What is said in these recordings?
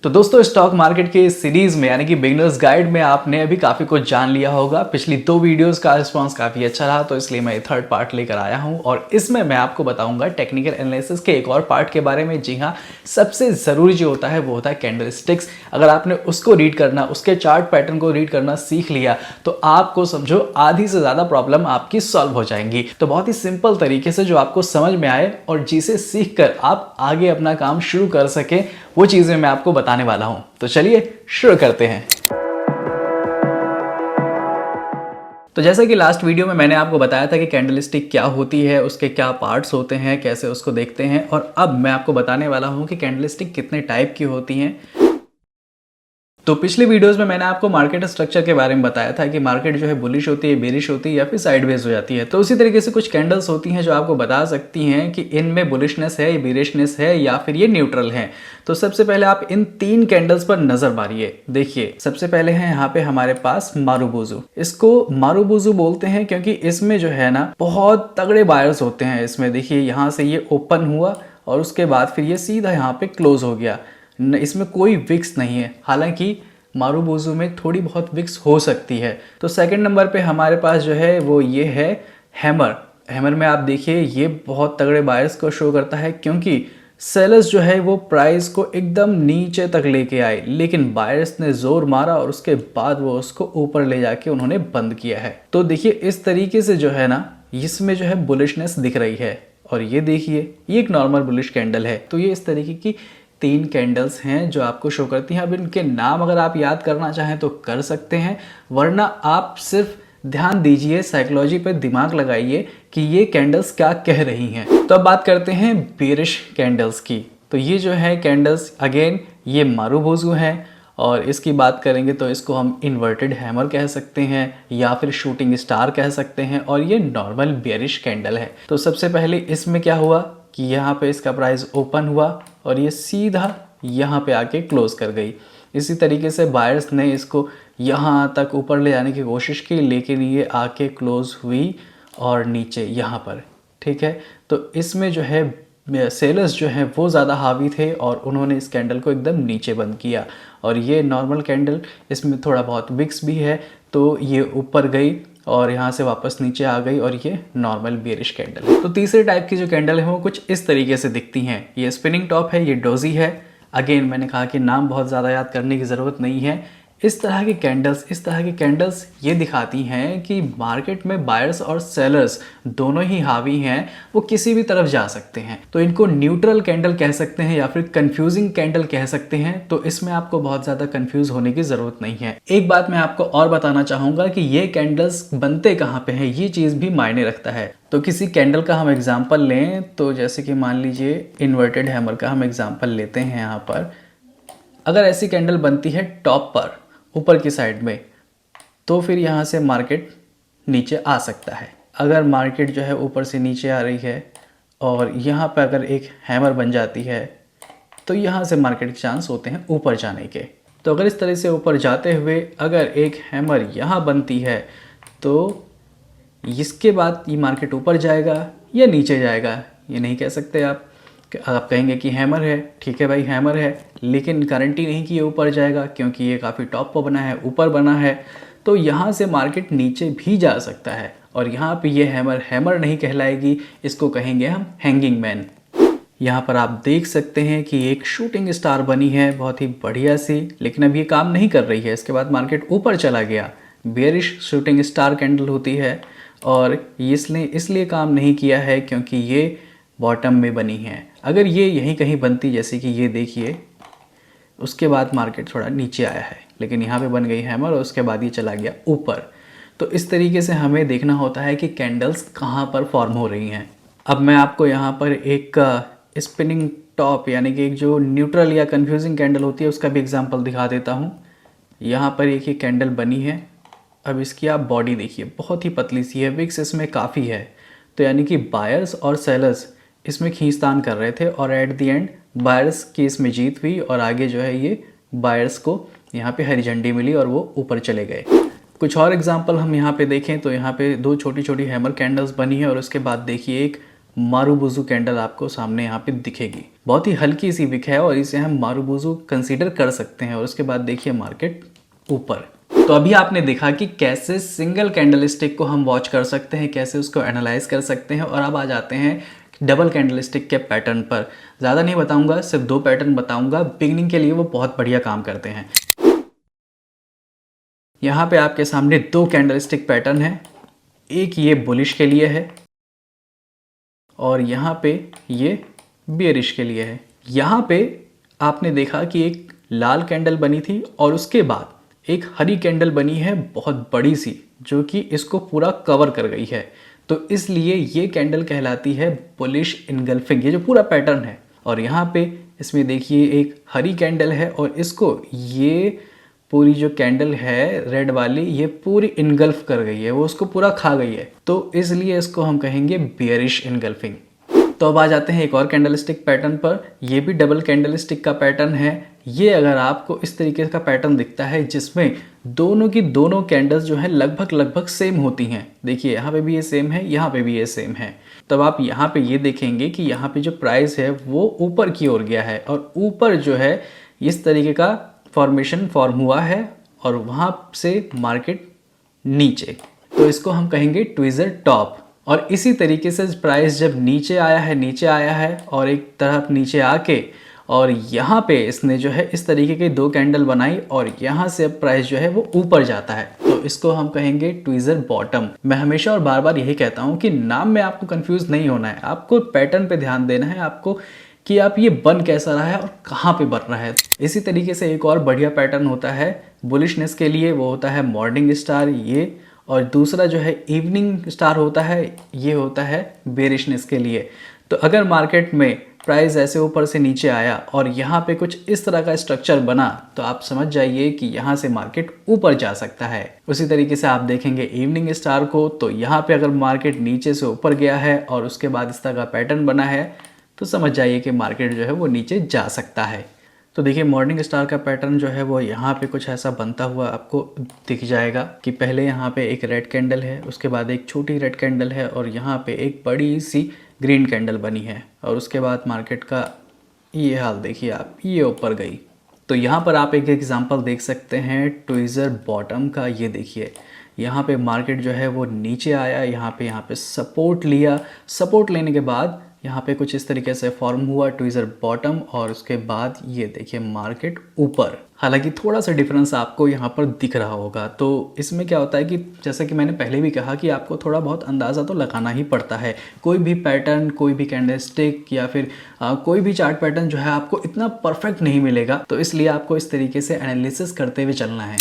तो दोस्तों stock market के इस सीरीज में यानी कि बिगिनर्स गाइड में आपने अभी काफ़ी कुछ जान लिया होगा। पिछली 2 वीडियोस का रिस्पांस काफ़ी अच्छा रहा, तो इसलिए मैं थर्ड पार्ट लेकर आया हूं और इसमें मैं आपको बताऊंगा टेक्निकल एनालिसिस के एक और पार्ट के बारे में। जी हाँ, सबसे ज़रूरी जो होता है वो होता है कैंडल स्टिक्स। अगर आपने उसको रीड करना, उसके चार्ट पैटर्न को रीड करना सीख लिया तो आपको समझो आधी से ज़्यादा प्रॉब्लम आपकी सॉल्व हो जाएंगी। तो बहुत ही सिंपल तरीके से जो आपको समझ में आए और जिसे सीख कर आप आगे अपना काम शुरू कर सकें, वो चीज़ें मैं आपको बताने वाला हूं। तो चलिए शुरू करते हैं। तो जैसा कि लास्ट वीडियो में मैंने आपको बताया था कि कैंडलस्टिक क्या होती है, उसके क्या पार्ट्स होते हैं, कैसे उसको देखते हैं, और अब मैं आपको बताने वाला हूं कि कैंडलस्टिक कितने टाइप की होती हैं। तो पिछले वीडियोस में मैंने आपको मार्केट स्ट्रक्चर के बारे में बताया था कि मार्केट जो है बुलिश होती है, बेरिश होती है या फिर साइडवेज हो जाती है। तो उसी तरीके से कुछ कैंडल्स होती हैं जो आपको बता सकती हैं कि इनमें बुलिशनेस है, बेरिशनेस है या फिर ये न्यूट्रल है। तो सबसे पहले आप इन 3 कैंडल्स पर नजर मारिए। देखिए, सबसे पहले है यहाँ पे हमारे पास मारुबुजु। इसको मारुबुजु बोलते हैं क्योंकि इसमें जो है ना बहुत तगड़े बायर्स होते हैं। इसमें देखिए, यहाँ से ये ओपन हुआ और उसके बाद फिर ये सीधा यहाँ पे क्लोज हो गया। इसमें कोई विक्स नहीं है, हालांकि मारुबुजु में थोड़ी बहुत विक्स हो सकती है। तो सेकंड नंबर पे हमारे पास जो है वो ये है हैमर। हैमर में आप देखिए ये बहुत तगड़े बायर्स को शो करता है क्योंकि सेलर्स जो है वो प्राइस को एकदम नीचे तक लेके आए, लेकिन बायर्स ने जोर मारा और उसके बाद वो उसको ऊपर ले जाके उन्होंने बंद किया है। तो देखिए इस तरीके से जो है ना, इसमें जो है बुलिशनेस दिख रही है। और ये देखिए, ये एक नॉर्मल बुलिश कैंडल है। तो ये इस तरीके की 3 कैंडल्स हैं जो आपको शो करती हैं। अब इनके नाम अगर आप याद करना चाहें तो कर सकते हैं, वरना आप सिर्फ ध्यान दीजिए, साइकोलॉजी पे दिमाग लगाइए कि ये कैंडल्स क्या कह रही हैं। तो अब बात करते हैं बेरिश कैंडल्स की। तो ये जो है कैंडल्स, अगेन ये मारुबुजु है और इसकी बात करेंगे तो इसको हम इन्वर्टेड हैमर कह सकते हैं या फिर शूटिंग स्टार कह सकते हैं, और ये नॉर्मल बेरिश कैंडल है। तो सबसे पहले इसमें क्या हुआ कि यहाँ पे इसका प्राइस ओपन हुआ और ये सीधा यहाँ पे आके क्लोज कर गई। इसी तरीके से बायर्स ने इसको यहाँ तक ऊपर ले जाने की कोशिश की, लेकिन ये आके क्लोज हुई और नीचे यहाँ पर। ठीक है, तो इसमें जो है सेलर्स जो हैं वो ज़्यादा हावी थे और उन्होंने इस कैंडल को एकदम नीचे बंद किया। और ये नॉर्मल कैंडल, इसमें थोड़ा बहुत विक्स भी है, तो ये ऊपर गई और यहाँ से वापस नीचे आ गई और ये नॉर्मल बेरिश कैंडल है। तो तीसरे टाइप की जो कैंडल है वो कुछ इस तरीके से दिखती हैं। ये स्पिनिंग टॉप है, ये डोजी है। अगेन मैंने कहा कि नाम बहुत ज़्यादा याद करने की ज़रूरत नहीं है। इस तरह की कैंडल्स ये दिखाती हैं कि मार्केट में बायर्स और सेलर्स दोनों ही हावी हैं, वो किसी भी तरफ जा सकते हैं। तो इनको न्यूट्रल कैंडल कह सकते हैं या फिर कंफ्यूजिंग कैंडल कह सकते हैं। तो इसमें आपको बहुत ज़्यादा कंफ्यूज होने की ज़रूरत नहीं है। एक बात मैं आपको और बताना चाहूँगा कि ये कैंडल्स बनते कहाँ पे हैं, ये चीज़ भी मायने रखता है। तो किसी कैंडल का हम एग्जाम्पल लें, तो जैसे कि मान लीजिए इन्वर्टेड हैमर का हम एग्जाम्पल लेते हैं। यहाँ पर अगर ऐसी कैंडल बनती है टॉप पर, ऊपर की साइड में, तो फिर यहाँ से मार्केट नीचे आ सकता है। अगर मार्केट जो है ऊपर से नीचे आ रही है और यहाँ पर अगर एक हैमर बन जाती है तो यहाँ से मार्केट के चांस होते हैं ऊपर जाने के। तो अगर इस तरह से ऊपर जाते हुए अगर एक हैमर यहाँ बनती है तो इसके बाद ये मार्केट ऊपर जाएगा या नीचे जाएगा, ये नहीं कह सकते आप कहेंगे कि हैमर है, ठीक है भाई हैमर है, लेकिन गारंटी नहीं कि ये ऊपर जाएगा क्योंकि ये काफ़ी टॉप पर बना है, ऊपर बना है। तो यहाँ से मार्केट नीचे भी जा सकता है और यहाँ पे ये हैमर नहीं कहलाएगी, इसको कहेंगे हम हैंगिंग मैन। यहाँ पर आप देख सकते हैं कि एक शूटिंग स्टार बनी है बहुत ही बढ़िया सी, लेकिन अब ये काम नहीं कर रही है। इसके बाद मार्केट ऊपर चला गया। बेरिश शूटिंग स्टार कैंडल होती है और इसने इसलिए काम नहीं किया है क्योंकि ये बॉटम में बनी है। अगर ये यहीं कहीं बनती, जैसे कि ये देखिए, उसके बाद मार्केट थोड़ा नीचे आया है, लेकिन यहाँ पे बन गई हैमर और उसके बाद ये चला गया ऊपर। तो इस तरीके से हमें देखना होता है कि कैंडल्स कहाँ पर फॉर्म हो रही हैं। अब मैं आपको यहाँ पर एक स्पिनिंग टॉप यानी कि एक जो न्यूट्रल या कंफ्यूजिंग कैंडल होती है उसका भी एग्जाम्पल दिखा देता हूँ। यहाँ पर एक ये कैंडल बनी है। अब इसकी आप बॉडी देखिए, बहुत ही पतली सी है, विक्स इसमें काफ़ी है। तो यानी कि बायर्स और सेलर्स इसमें खींचतान कर रहे थे और एट द एंड बायर्स की इसमें जीत हुई और आगे जो है ये बायर्स को यहाँ पे हरी झंडी मिली और वो ऊपर चले गए। कुछ और एग्जांपल हम यहाँ पे देखें तो यहाँ पे 2 छोटी छोटी हैमर कैंडल्स बनी है और उसके बाद देखिए एक मारुबुजु कैंडल आपको सामने यहाँ पे दिखेगी। बहुत ही हल्की सी विक है और इसे हम मारुबुजु कंसीडर कर सकते हैं। और उसके बाद देखिए मार्केट ऊपर। तो अभी आपने देखा कि कैसे सिंगल कैंडलस्टिक को हम वॉच कर सकते हैं, कैसे उसको एनालाइज कर सकते हैं। और अब आ जाते हैं डबल कैंडलस्टिक के पैटर्न पर। ज़्यादा नहीं बताऊंगा, सिर्फ 2 पैटर्न बताऊंगा, बिगनिंग के लिए वो बहुत बढ़िया काम करते हैं। यहाँ पे आपके सामने 2 कैंडलस्टिक पैटर्न है। एक ये बुलिश के लिए है और यहाँ पे ये बेयरिश के लिए है। यहाँ पे आपने देखा कि एक लाल कैंडल बनी थी और उसके बाद एक हरी कैंडल बनी है बहुत बड़ी सी, जो कि इसको पूरा कवर कर गई है। तो इसलिए ये कैंडल कहलाती है बुलिश इनगल्फिंग, ये जो पूरा पैटर्न है। और यहाँ पे इसमें देखिए एक हरी कैंडल है और इसको ये पूरी जो कैंडल है रेड वाली, ये पूरी इनगल्फ कर गई है, वो उसको पूरा खा गई है। तो इसलिए इसको हम कहेंगे बियरिश इनगल्फिंग। तो अब आ जाते हैं एक और कैंडलस्टिक पैटर्न पर। ये भी डबल कैंडलस्टिक का पैटर्न है। ये अगर आपको इस तरीके का पैटर्न दिखता है जिसमें दोनों की दोनों कैंडल्स जो है लगभग सेम होती हैं, देखिए यहाँ पे भी ये सेम है, यहाँ पे भी ये सेम है, तब आप यहाँ पे ये देखेंगे कि यहाँ पे जो प्राइस है वो ऊपर की ओर गया है और ऊपर जो है इस तरीके का फॉर्मेशन फॉर्म हुआ है और वहाँ से मार्केट नीचे। तो इसको हम कहेंगे ट्विज़र टॉप। और इसी तरीके से प्राइस जब नीचे आया है और एक तरफ नीचे आके और यहाँ पे इसने जो है इस तरीके की 2 कैंडल बनाई और यहाँ से अब प्राइस जो है वो ऊपर जाता है, तो इसको हम कहेंगे ट्विज़र बॉटम। मैं हमेशा और बार बार यही कहता हूँ कि नाम में आपको कंफ्यूज नहीं होना है, आपको पैटर्न पे ध्यान देना है आपको कि आप ये बन कैसा रहा है और कहाँ पे बन रहा है। इसी तरीके से एक और बढ़िया पैटर्न होता है बुलिशनेस के लिए, वो होता है मॉर्निंग स्टार ये, और दूसरा जो है इवनिंग स्टार होता है, ये होता है बेरिशनेस के लिए। तो अगर मार्केट में प्राइस ऐसे ऊपर से नीचे आया और यहाँ पे कुछ इस तरह का स्ट्रक्चर बना, तो आप समझ जाइए कि यहाँ से मार्केट ऊपर जा सकता है। उसी तरीके से आप देखेंगे इवनिंग स्टार को, तो यहाँ पे अगर मार्केट नीचे से ऊपर गया है और उसके बाद इस तरह का पैटर्न बना है, तो समझ जाइए कि मार्केट जो है वो नीचे जा सकता है। तो देखिए मॉर्निंग स्टार का पैटर्न जो है वो यहाँ पे कुछ ऐसा बनता हुआ आपको दिख जाएगा कि पहले यहाँ पे एक रेड कैंडल है, उसके बाद एक छोटी रेड कैंडल है और यहाँ पे एक बड़ी सी ग्रीन कैंडल बनी है और उसके बाद मार्केट का ये हाल देखिए आप, ये ऊपर गई। तो यहाँ पर आप एक एग्जांपल देख सकते हैं ट्विज़र बॉटम का। ये देखिए यहाँ पे मार्केट जो है वो नीचे आया, यहाँ पे सपोर्ट लिया, सपोर्ट लेने के बाद यहाँ पे कुछ इस तरीके से फॉर्म हुआ ट्विज़र बॉटम और उसके बाद ये देखिए मार्केट ऊपर। हालांकि थोड़ा सा डिफरेंस आपको यहाँ पर दिख रहा होगा। तो इसमें क्या होता है कि जैसा कि मैंने पहले भी कहा कि आपको थोड़ा बहुत अंदाज़ा तो लगाना ही पड़ता है। कोई भी पैटर्न, कोई भी कैंडलस्टिक या फिर कोई भी चार्ट पैटर्न जो है आपको इतना परफेक्ट नहीं मिलेगा, तो इसलिए आपको इस तरीके से एनालिसिस करते हुए चलना है।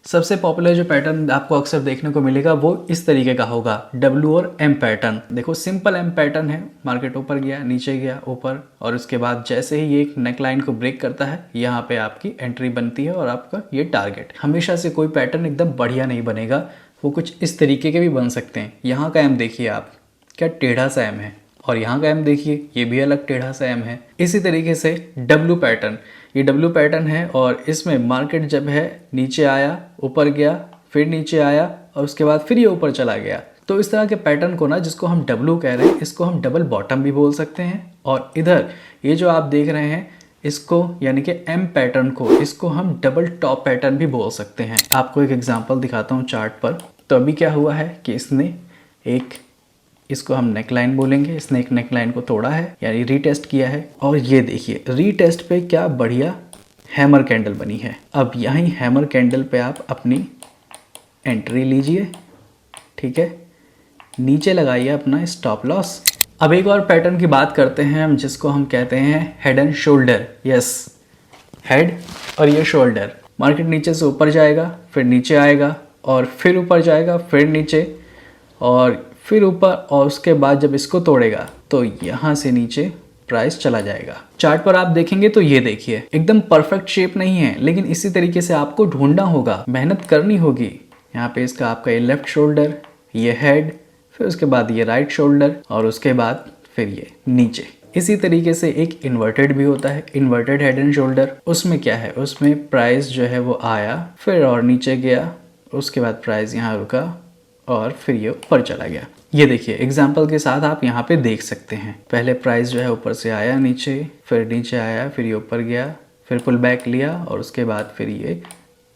सबसे पॉपुलर जो पैटर्न आपको अक्सर देखने को मिलेगा वो इस तरीके का होगा, W और M पैटर्न। देखो सिंपल M पैटर्न है, मार्केट ऊपर गया, नीचे गया, ऊपर, और उसके बाद जैसे ही ये एक नेक लाइन को ब्रेक करता है, यहाँ पे आपकी एंट्री बनती है और आपका ये टारगेट। हमेशा से कोई पैटर्न एकदम बढ़िया नहीं बनेगा, वो कुछ इस तरीके के भी बन सकते हैं। यहाँ का M देखिए आप, क्या टेढ़ा सा M है, और यहाँ का M देखिए, ये भी अलग टेढ़ा सा M है। इसी तरीके से W पैटर्न, ये W पैटर्न है और इसमें मार्केट जब है नीचे आया, ऊपर गया, फिर नीचे आया और उसके बाद फिर ये ऊपर चला गया। तो इस तरह के पैटर्न को ना, जिसको हम W कह रहे हैं, इसको हम डबल बॉटम भी बोल सकते हैं। और इधर ये जो आप देख रहे हैं इसको, यानी कि M पैटर्न को, इसको हम डबल टॉप पैटर्न भी बोल सकते हैं। आपको एक एग्जांपल दिखाता हूँ चार्ट पर। तो अभी क्या हुआ है कि इसने एक, इसको हम नेक लाइन बोलेंगे, इसने एक नेक लाइन को तोड़ा है, यानी रीटेस्ट किया है। और ये देखिए रीटेस्ट पे क्या बढ़िया हैमर कैंडल बनी है। अब यहीं हैमर कैंडल पे आप अपनी एंट्री लीजिए, ठीक है, नीचे लगाइए अपना स्टॉप लॉस। अब एक और पैटर्न की बात करते हैं हम, जिसको हम कहते हैं head and shoulder. Yes, head और ये शोल्डर। मार्केट नीचे से ऊपर जाएगा, फिर नीचे आएगा और फिर ऊपर जाएगा, फिर नीचे और फिर ऊपर, और उसके बाद जब इसको तोड़ेगा तो यहाँ से नीचे प्राइस चला जाएगा। चार्ट पर आप देखेंगे तो ये देखिए एकदम परफेक्ट शेप नहीं है, लेकिन इसी तरीके से आपको ढूंढना होगा, मेहनत करनी होगी। यहाँ पे इसका आपका ये लेफ्ट शोल्डर, ये हेड, फिर उसके बाद ये राइट शोल्डर और उसके बाद फिर ये नीचे। इसी तरीके से एक इन्वर्टेड भी होता है, इन्वर्टेड हेड एंड शोल्डर। उसमें क्या है, उसमें प्राइस जो है वो आया, फिर और नीचे गया, उसके बाद प्राइस यहाँ रुका और फिर ये ऊपर चला गया। ये देखिए एग्जाम्पल के साथ आप यहाँ पे देख सकते हैं, पहले प्राइस जो है ऊपर से आया नीचे, फिर नीचे आया, फिर ये ऊपर गया, फिर पुल बैक लिया और उसके बाद फिर ये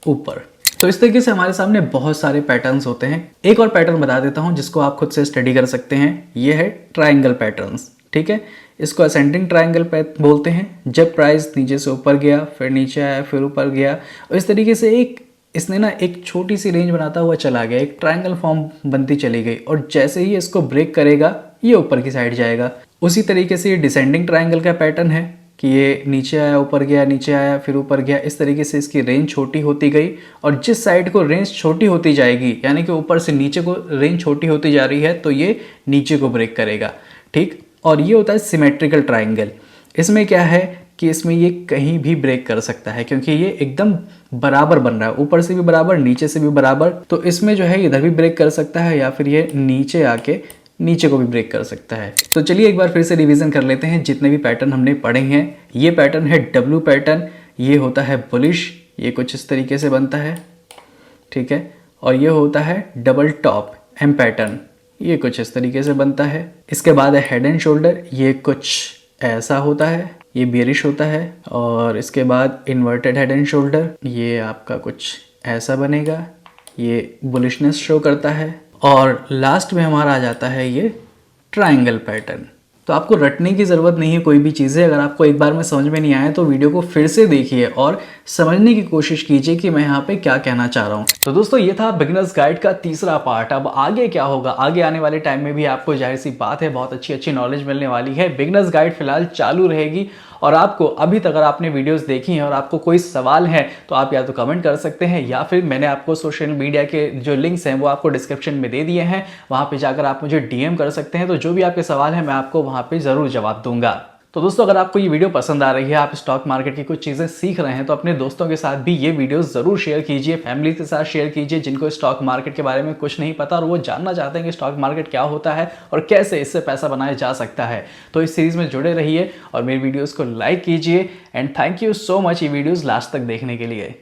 ऊपर। तो इस तरीके से हमारे सामने बहुत सारे पैटर्न्स होते हैं। एक और पैटर्न बता देता हूँ जिसको आप खुद से स्टडी कर सकते हैं, ये है ट्राइंगल पैटर्न्स। ठीक है, इसको असेंडिंग ट्राइंगल बोलते हैं। जब प्राइस नीचे से ऊपर गया, फिर नीचे आया, फिर ऊपर गया, और इस तरीके से इसने ना एक छोटी सी रेंज बनाता हुआ चला गया, एक ट्रायंगल फॉर्म बनती चली गई, और जैसे ही इसको ब्रेक करेगा ये ऊपर की साइड जाएगा। उसी तरीके से ये डिसेंडिंग ट्रायंगल का पैटर्न है कि ये नीचे आया, ऊपर गया, नीचे आया, फिर ऊपर गया। इस तरीके से इसकी रेंज छोटी होती गई, और जिस साइड को रेंज छोटी होती जाएगी, यानी कि ऊपर से नीचे को रेंज छोटी होती जा रही है, तो ये नीचे को ब्रेक करेगा। ठीक, और ये होता है सिमेट्रिकल ट्रायंगल। इसमें क्या है कि इसमें ये कहीं भी ब्रेक कर सकता है, क्योंकि ये एकदम बराबर बन रहा है, ऊपर से भी बराबर, नीचे से भी बराबर। तो इसमें जो है इधर भी ब्रेक कर सकता है, या फिर ये नीचे आके नीचे को भी ब्रेक कर सकता है। तो चलिए एक बार फिर से रिवीजन कर लेते हैं जितने भी पैटर्न हमने पढ़े हैं। ये पैटर्न है डब्ल्यू पैटर्न, ये होता है बुलिश, ये कुछ इस तरीके से बनता है। ठीक है, और ये होता है डबल टॉप एम पैटर्न, ये कुछ इस तरीके से बनता है। इसके बाद है हेड एंड शोल्डर, ये कुछ ऐसा होता है, ये बेरिश होता है। और इसके बाद इन्वर्टेड हेड एंड शोल्डर, ये आपका कुछ ऐसा बनेगा, ये बुलिशनेस शो करता है। और लास्ट में हमारा आ जाता है ये ट्रायंगल पैटर्न। तो आपको रटने की ज़रूरत नहीं है कोई भी चीज़ें। अगर आपको एक बार में समझ में नहीं आया तो वीडियो को फिर से देखिए और समझने की कोशिश कीजिए कि मैं यहाँ पे क्या कहना चाह रहा हूँ। तो दोस्तों ये था बिगिनर्स गाइड का तीसरा पार्ट। अब आगे क्या होगा, आगे आने वाले टाइम में भी आपको जाहिर सी बात है बहुत अच्छी नॉलेज मिलने वाली है। बिगिनर्स गाइड फिलहाल चालू रहेगी, और आपको अभी तक अगर आपने वीडियोस देखी हैं और आपको कोई सवाल है तो आप या तो कमेंट कर सकते हैं, या फिर मैंने आपको सोशल मीडिया के जो लिंक्स हैं वो आपको डिस्क्रिप्शन में दे दिए हैं, वहाँ पे जाकर आप मुझे डीएम कर सकते हैं। तो जो भी आपके सवाल हैं मैं आपको वहाँ पे ज़रूर जवाब दूंगा। तो दोस्तों अगर आपको ये वीडियो पसंद आ रही है, आप स्टॉक मार्केट की कुछ चीज़ें सीख रहे हैं, तो अपने दोस्तों के साथ भी ये वीडियो ज़रूर शेयर कीजिए, फैमिली के साथ शेयर कीजिए जिनको स्टॉक मार्केट के बारे में कुछ नहीं पता और वो जानना चाहते हैं कि स्टॉक मार्केट क्या होता है और कैसे इससे पैसा बनाया जा सकता है। तो इस सीरीज़ में जुड़े रहिए और मेरी वीडियोज़ को लाइक कीजिए। And thank you so much ये वीडियोज़ लास्ट तक देखने के लिए।